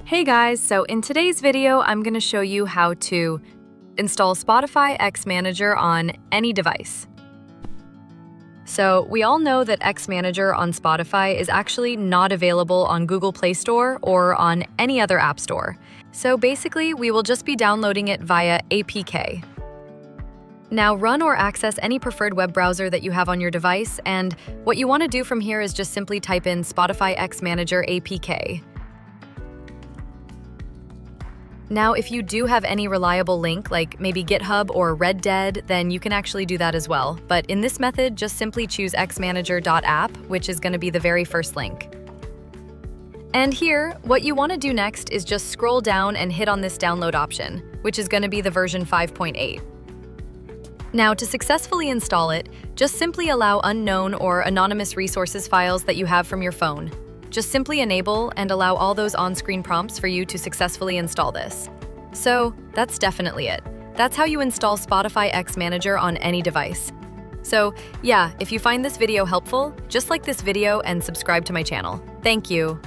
Hey guys, so in today's video, I'm going to show you how to install Spotify XManager on any device. So we all know that XManager on Spotify is actually not available on Google Play Store or on any other app store. So basically, we will just be downloading it via APK. Now run or access any preferred web browser that you have on your device, and what you want to do from here is just simply type in Spotify XManager APK. Now, if you do have any reliable link, like maybe GitHub or Red Dead, then you can actually do that as well. But in this method, just simply choose xmanager.app, which is going to be the very first link. And here, what you want to do next is just scroll down and hit on this download option, which is going to be the version 5.8. Now, to successfully install it, just simply allow unknown or anonymous resources files that you have from your phone. Just simply enable and allow all those on-screen prompts for you to successfully install this. So that's definitely it. That's how you install Spotify XManager on any device. So yeah, if you find this video helpful, just like this video and subscribe to my channel. Thank you.